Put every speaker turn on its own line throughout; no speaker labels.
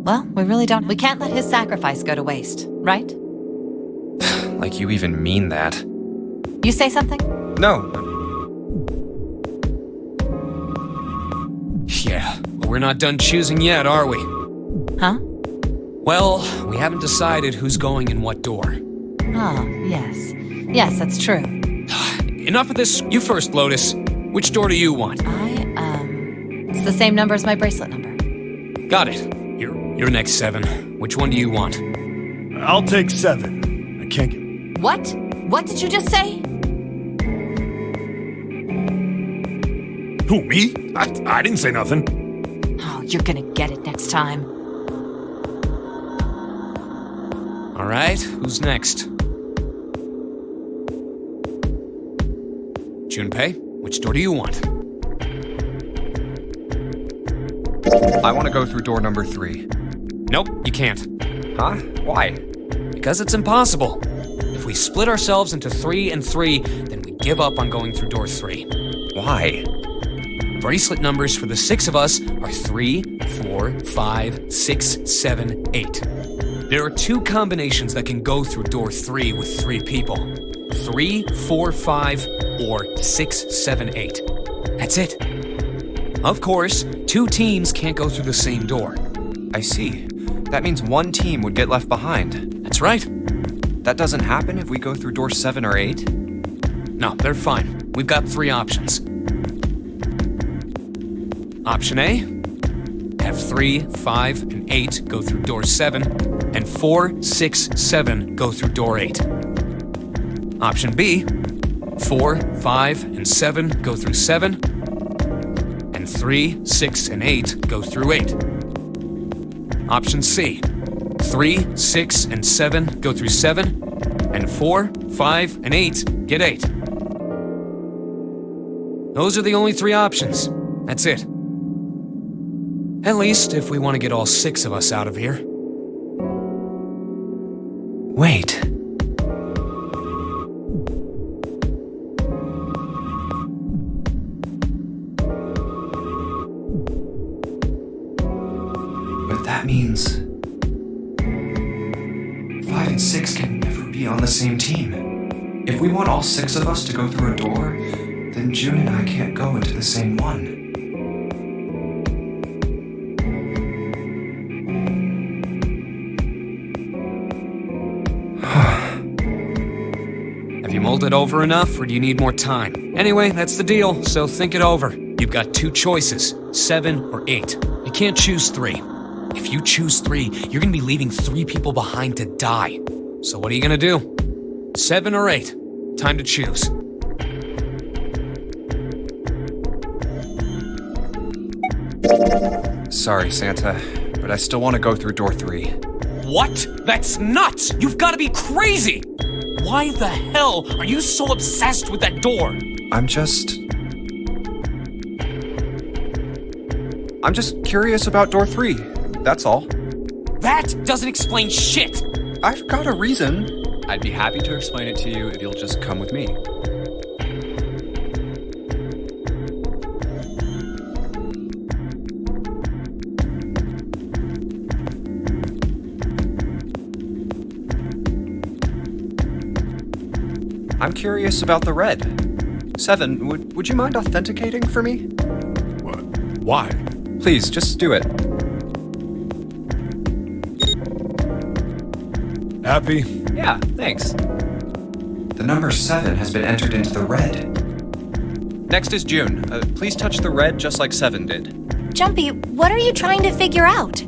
Well, we can't let his sacrifice go to waste, right?
Like you even mean that.
You say something?
No.
Yeah, but we're not done choosing yet, are we?
Huh?
Well, we haven't decided who's going in what door.
Oh, yes. Yes, that's true.
Enough of this. You first, Lotus. Which door do you want?
It's the same number as my bracelet number.
Got it. You're next, 7. Which one do you want?
I'll take 7. I can't get...
What? What did you just say?
Who, me? I didn't say nothing.
Oh, you're gonna get it next time.
All right, who's next? Junpei, which door do you want?
I want to go through door number 3.
Nope, you can't.
Huh? Why?
Because it's impossible. If we split ourselves into 3 and 3, then we give up on going through door 3.
Why?
Bracelet numbers for the 6 of us are 3, 4, 5, 6, 7, 8. There are 2 combinations that can go through door 3 with 3 people. 3, 4, 5, or 6, 7, 8. That's it. Of course, 2 teams can't go through the same door.
I see. That means one team would get left behind.
That's right.
That doesn't happen if we go through door 7 or 8?
No, they're fine. We've got 3 options. Option A, have 3, 5, and 8 go through door 7, and 4, 6, 7 go through door 8. Option B, 4, 5, and 7 go through 7, and 3, 6, and 8 go through 8. Option C, 3, 6, and 7 go through 7, and 4, 5, and 8 get 8. Those are the only 3 options. That's it. At least if we want to get all 6 of us out of here.
Wait. But that means 5 and 6 can never be on the same team. If we want all 6 of us to go through a door, then June and I can't go into the same one.
Have you mulled it over enough, or do you need more time? Anyway, that's the deal, so think it over. You've got 2 choices, 7 or 8. You can't choose 3. If you choose 3, you're gonna be leaving 3 people behind to die. So what are you gonna do? 7 or 8? Time to choose.
Sorry, Santa, but I still want to go through door 3.
What? That's nuts! You've gotta be crazy! Why the hell are you so obsessed with that door?
I'm just curious about door 3. That's all.
That doesn't explain shit!
I've got a reason. I'd be happy to explain it to you if you'll just come with me. I'm curious about the red. 7, would you mind authenticating for me?
What? Why?
Please, just do it.
Happy?
Yeah, thanks. The number 7 has been entered into the red. Next is June. Please touch the red just like 7 did.
Jumpy, what are you trying to figure out?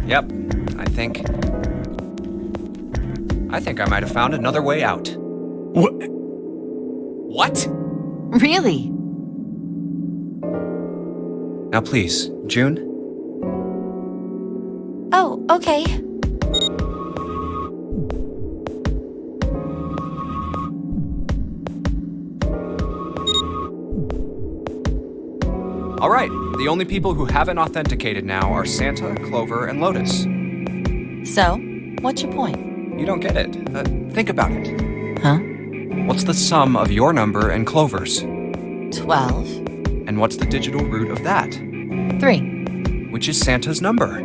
Yep. I think I might have found another way out.
What?
Really?
Now please, June?
Oh, okay.
All right, the only people who haven't authenticated now are Santa, Clover, and Lotus.
So, what's your point?
You don't get it. Think about it.
Huh?
What's the sum of your number and Clover's?
12.
And what's the digital root of that?
3.
Which is Santa's number.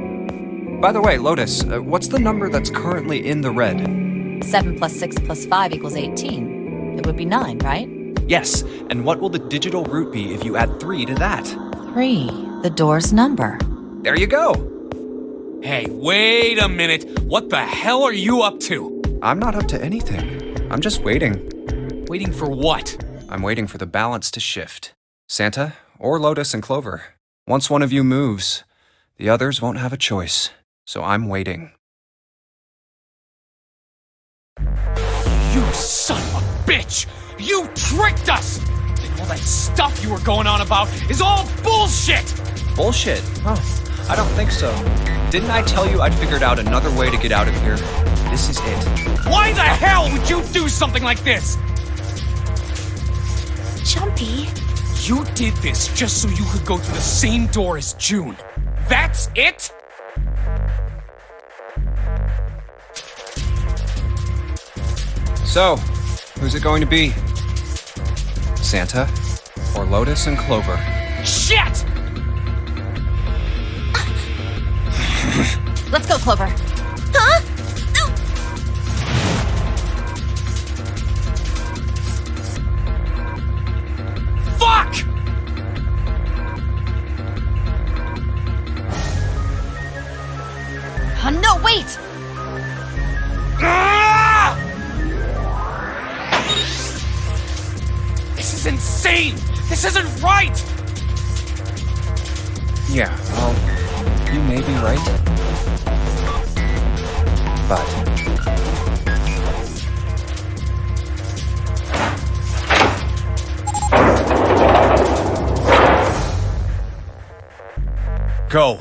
By the way, Lotus, what's the number that's currently in the red?
7 plus 6 plus 5 equals 18. It would be 9, right?
Yes, and what will the digital root be if you add 3 to that?
3, the door's number.
There you go!
Hey, wait a minute. What the hell are you up to?
I'm not up to anything. I'm just waiting.
Waiting for what?
I'm waiting for the balance to shift. Santa, or Lotus and Clover. Once one of you moves, the others won't have a choice. So I'm waiting.
You son of a bitch! You tricked us! And all that stuff you were going on about is all bullshit!
Bullshit? Huh. I don't think so. Didn't I tell you I'd figured out another way to get out of here? This is it.
Why the hell would you do something like this?
Jumpy.
You did this just so you could go through the same door as June. That's it?
So, who's it going to be? Santa or Lotus and Clover?
Shit!
Let's go, Clover.
Huh?
Fuck!
No, wait!
Ah! This is insane! This isn't right!
Yeah, well, you may be right. But go.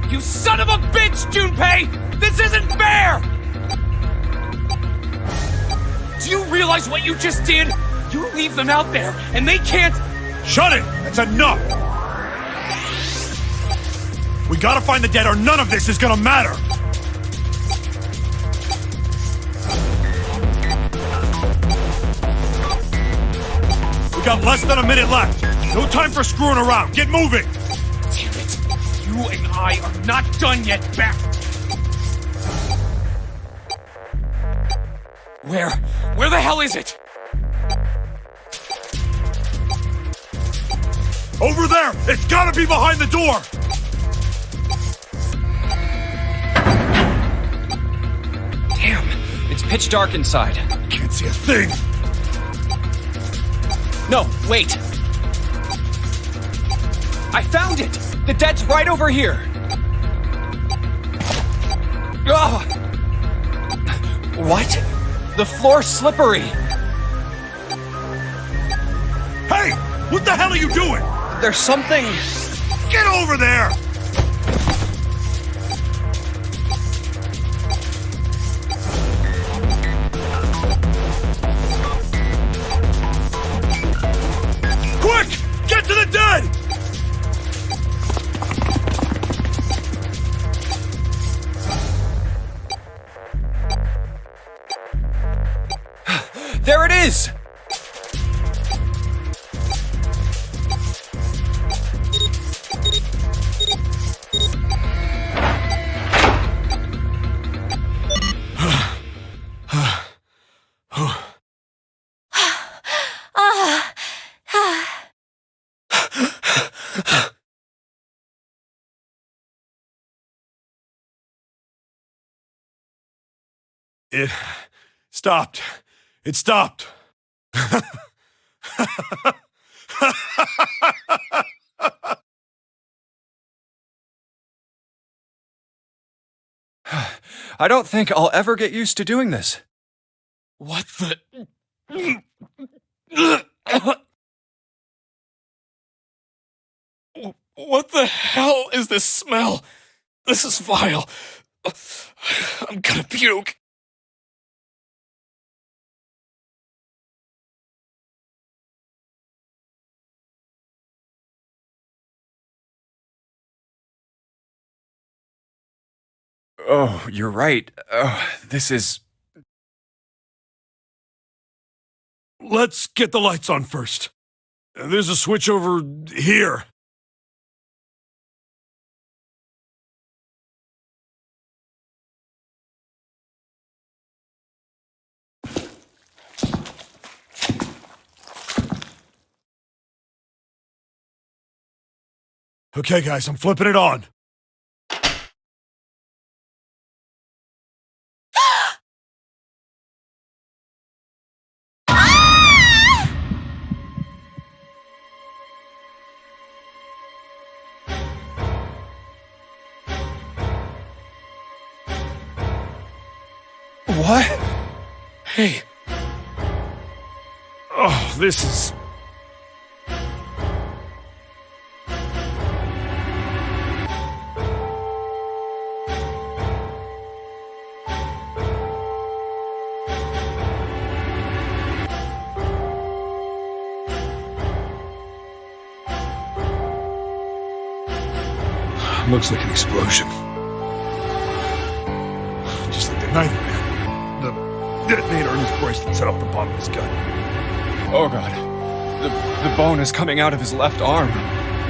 You son of a bitch, Junpei! This isn't fair! Do you realize what you just did? You leave them out there, and they can't...
Shut it! That's enough! We gotta find the dead or none of this is gonna matter! We got less than a minute left. No time for screwing around. Get moving!
Damn it! You and I are not done yet, Bat! Where the hell is it?
Over there! It's gotta be behind the door!
Damn, it's pitch dark inside.
Can't see a thing!
No, wait. I found it! The dead's right over here! Ugh. What? The floor's slippery!
Hey! What the hell are you doing?
There's something...
Get over there! Quick! Get to the dead!
There it is!
It stopped. It stopped.
I don't think I'll ever get used to doing this.
What the... What the hell is this smell? This is vile. I'm gonna puke.
Oh, you're right. This is...
Let's get the lights on first. There's a switch over here. Okay, guys, I'm flipping it on.
What?
Hey. Oh, this is... Looks like an explosion. Just like the knife man. The detonator in his bracelet set off the bottom of his gun.
Oh god. The bone is coming out of his left arm.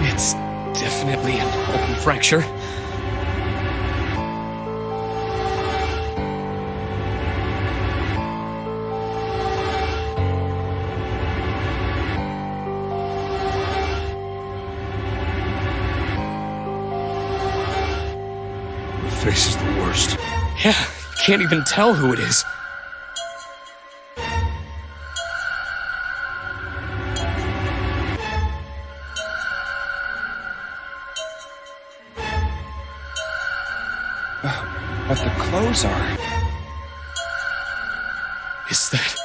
It's definitely an open fracture.
The face is the worst.
Yeah, can't even tell who it is.
But the clothes are...
Is that...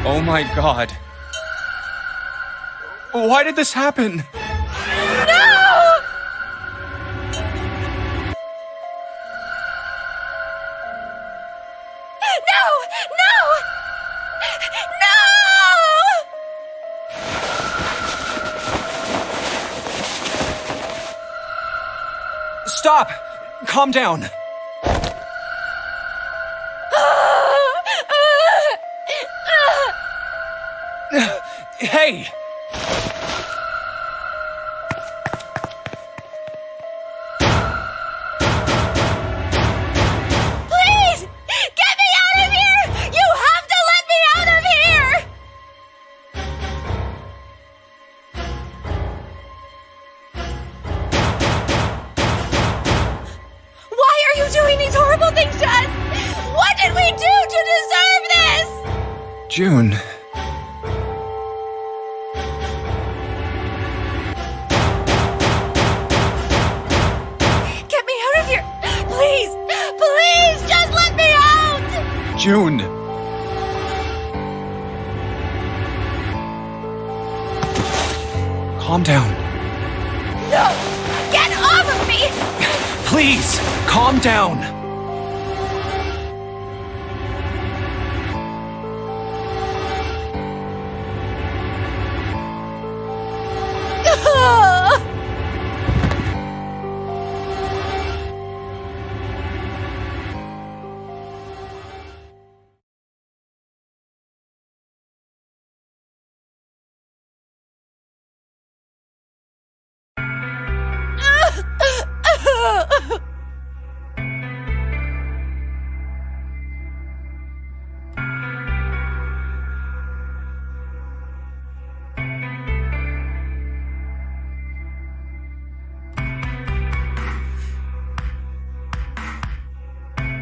Oh my god. Why did this happen? Stop! Calm down. Hey!
Please! Get me out of here! You have to let me out of here! Why are you doing these horrible things to us? What did we do to deserve this?
June.
Get me out of here! Please! Please! Just let me out!
June. Calm down.
No! Get off of me!
Please, calm down.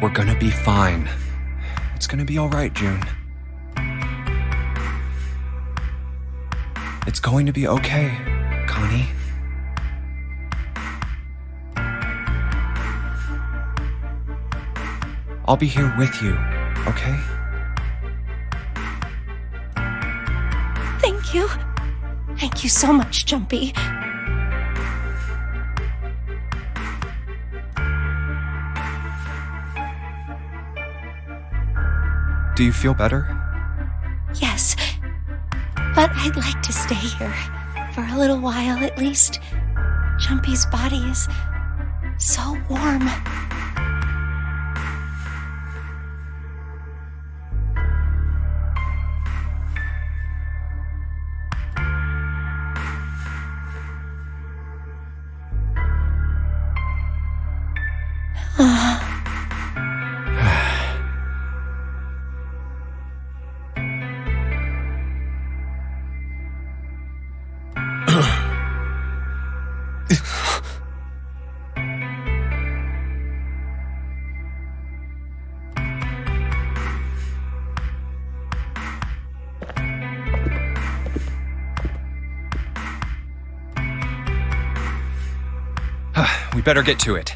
We're gonna be fine. It's gonna be all right, June. It's going to be okay, Connie. I'll be here with you, okay?
Thank you. Thank you so much, Jumpy.
Do you feel better?
Yes. But I'd like to stay here. For a little while, at least. Jumpy's body is so warm.
We better get to it.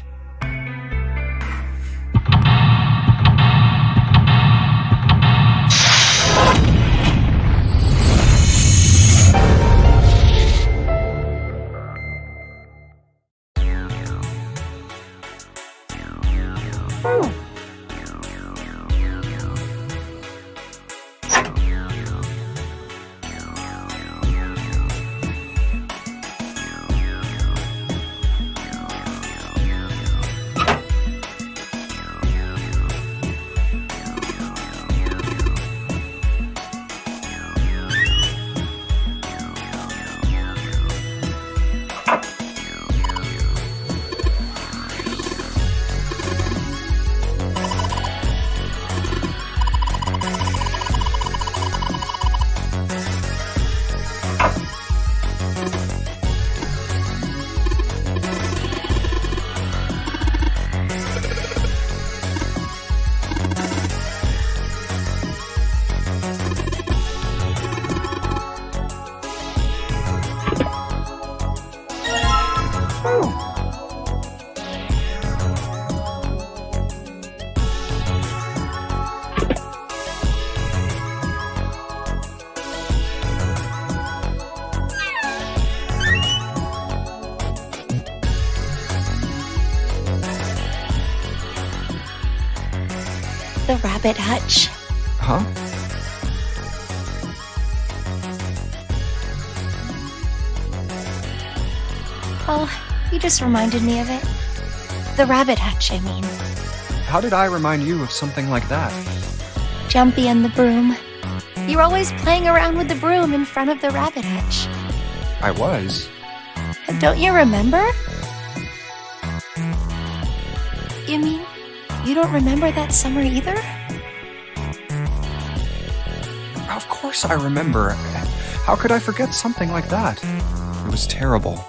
The rabbit hutch. Huh?
Oh, you just reminded me of it. The rabbit hutch, I mean.
How did I remind you of something like that?
Jumpy and the broom. You're always playing around with the broom in front of the rabbit hutch.
I was.
Don't you remember? You mean you don't remember that summer either?
Of course I remember. How could I forget something like that? It was terrible.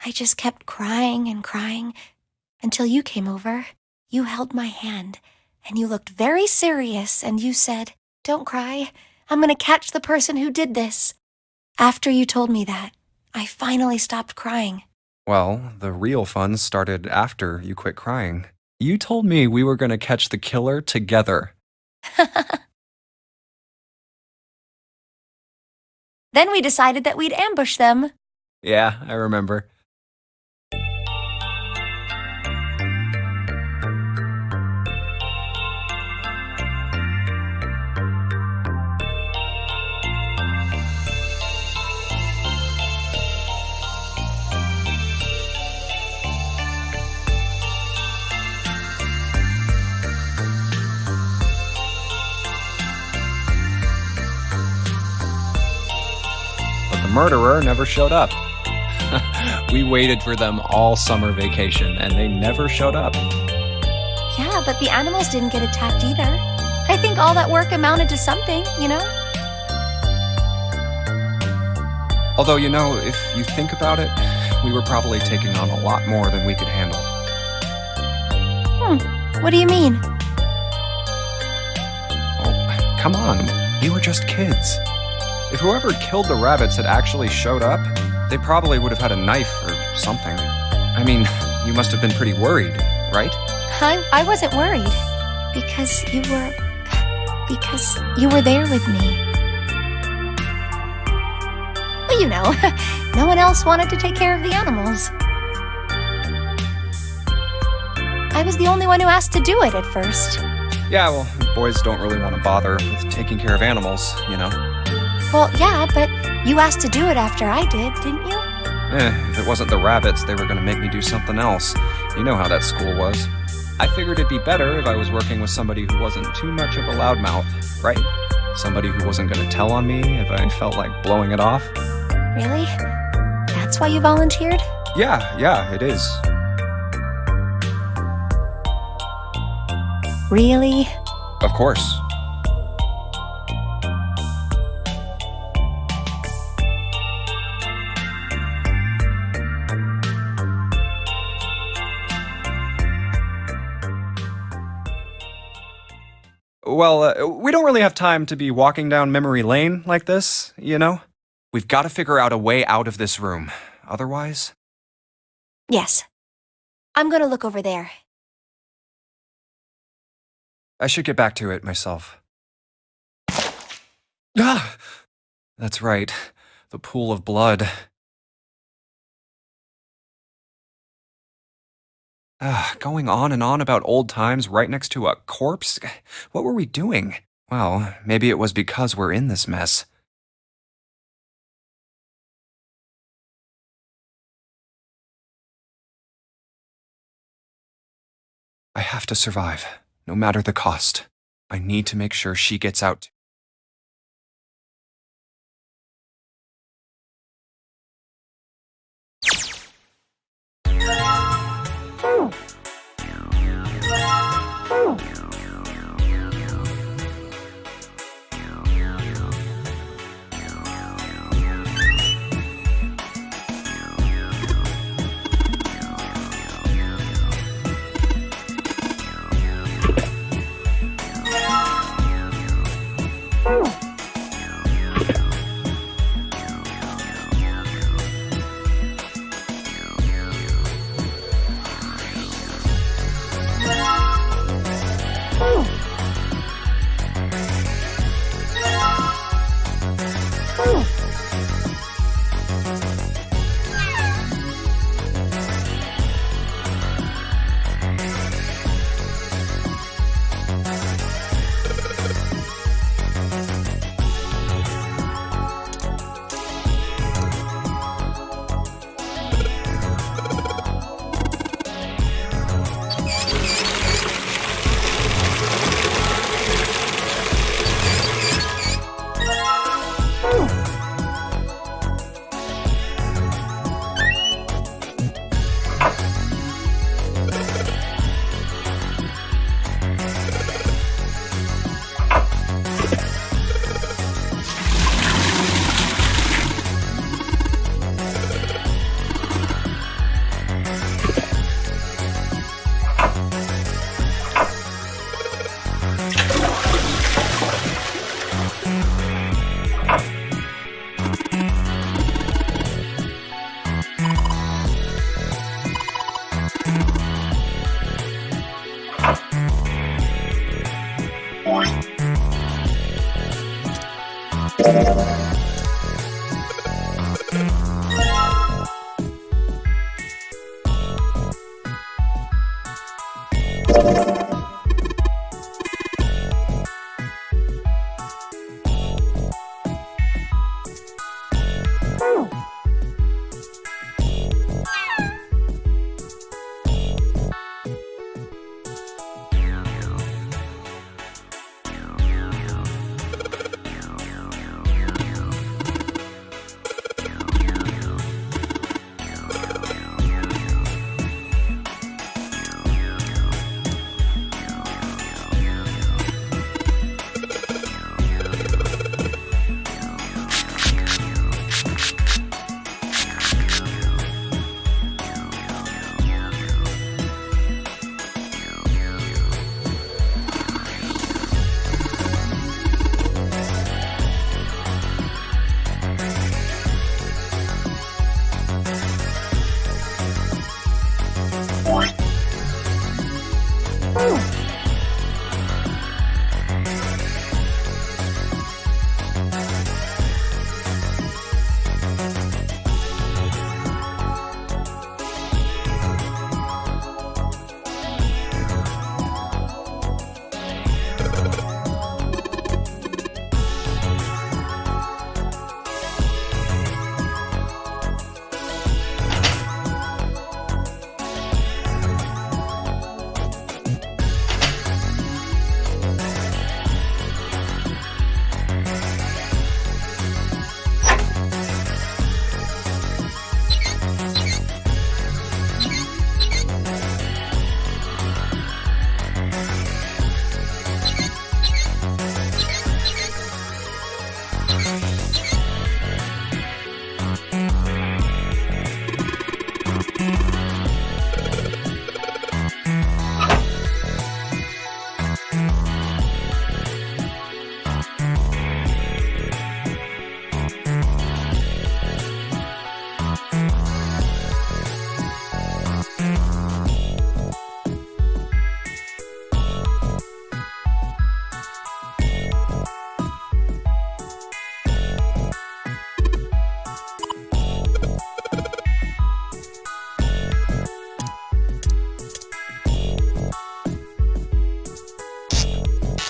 I just kept crying and crying until you came over. You held my hand, and you looked very serious, and you said, "Don't cry. I'm going to catch the person who did this." After you told me that, I finally stopped crying.
Well, the real fun started after you quit crying. You told me we were going to catch the killer together.
Then we decided that we'd ambush them.
Yeah, I remember. Murderer never showed up. We waited for them all summer vacation, and they never showed up.
Yeah, but the animals didn't get attacked either. I think all that work amounted to something, you know?
Although, you know, if you think about it, we were probably taking on a lot more than we could handle.
What do you mean?
Oh, come on. We were just kids. If whoever killed the rabbits had actually showed up, they probably would have had a knife or something. I mean, you must have been pretty worried, right?
I wasn't worried because you were there with me. Well, you know, no one else wanted to take care of the animals. I was the only one who asked to do it at first.
Yeah, well, boys don't really want to bother with taking care of animals, you know?
Well, yeah, but you asked to do it after I did, didn't you?
If it wasn't the rabbits, they were going to make me do something else. You know how that school was. I figured it'd be better if I was working with somebody who wasn't too much of a loudmouth, right? Somebody who wasn't going to tell on me if I felt like blowing it off.
Really? That's why you volunteered?
Yeah, it is.
Really?
Of course. Well, we don't really have time to be walking down memory lane like this, you know? We've got to figure out a way out of this room. Otherwise...
Yes. I'm gonna look over there.
I should get back to it myself. Ah! That's right. The pool of blood. Going on and on about old times right next to a corpse? What were we doing? Well, maybe it was because we're in this mess. I have to survive, no matter the cost. I need to make sure she gets out.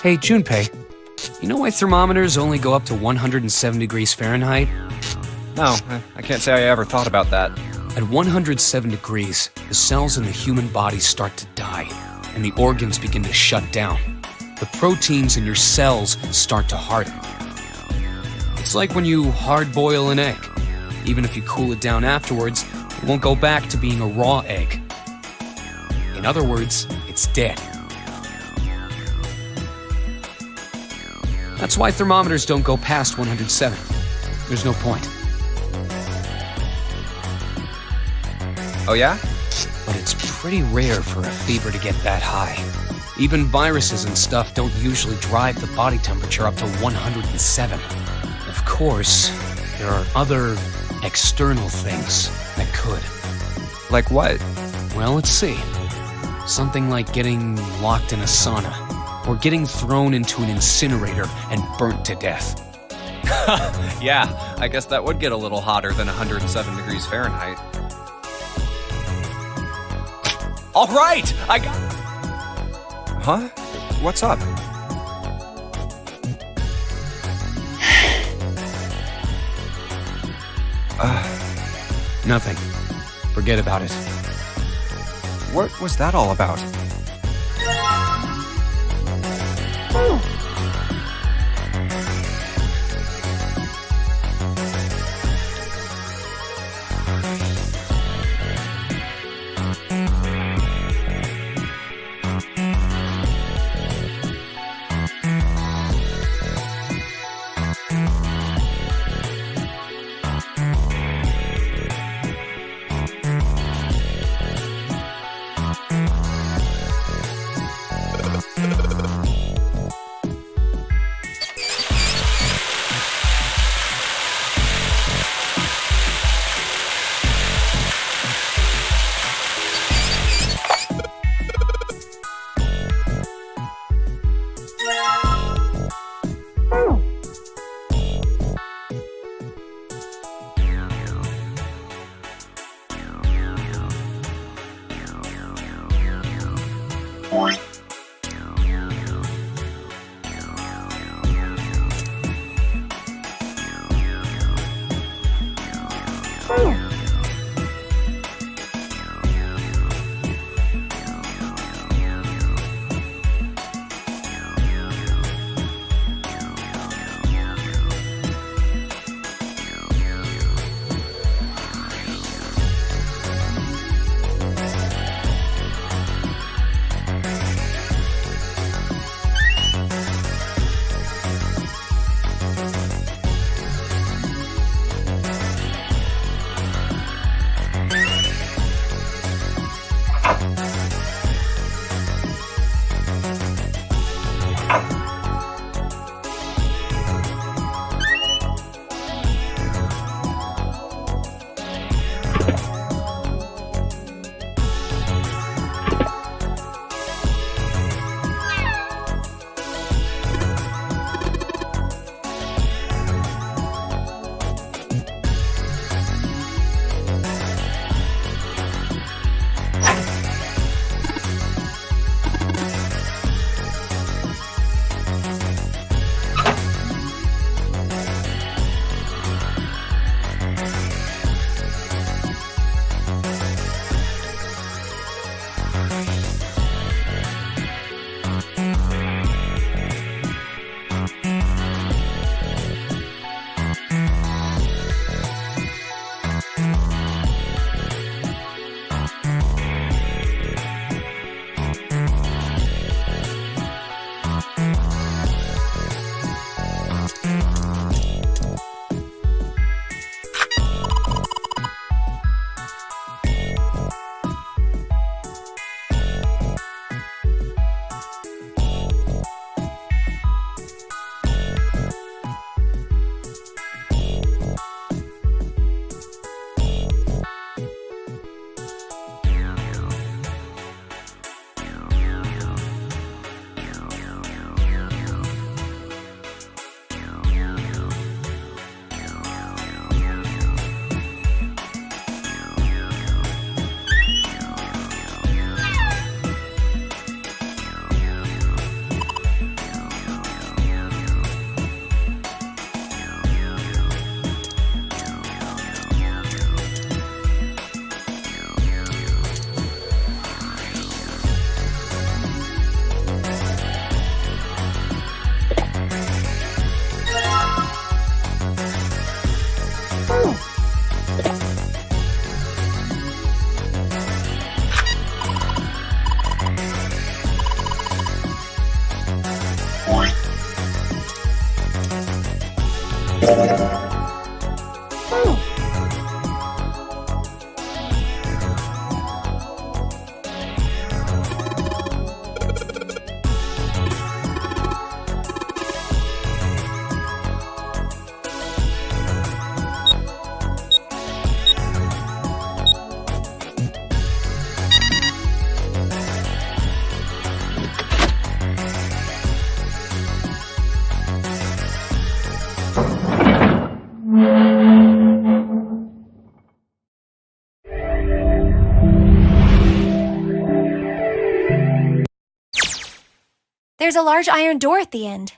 Hey, Junpei, you know why thermometers only go up to 107 degrees Fahrenheit?
No, I can't say I ever thought about that.
At 107 degrees, the cells in the human body start to die, and the organs begin to shut down. The proteins in your cells start to harden. It's like when you hard-boil an egg. Even if you cool it down afterwards, it won't go back to being a raw egg. In other words, it's dead. That's why thermometers don't go past 107. There's no point.
Oh yeah?
But it's pretty rare for a fever to get that high. Even viruses and stuff don't usually drive the body temperature up to 107. Of course, there are other external things that could.
Like what?
Well, let's see. Something like getting locked in a sauna, or getting thrown into an incinerator and burnt to death.
Yeah, I guess that would get a little hotter than 107 degrees Fahrenheit. All right, I got... Huh? What's up?
Nothing. Forget about it.
What was that all about?
There's a large iron door at the end.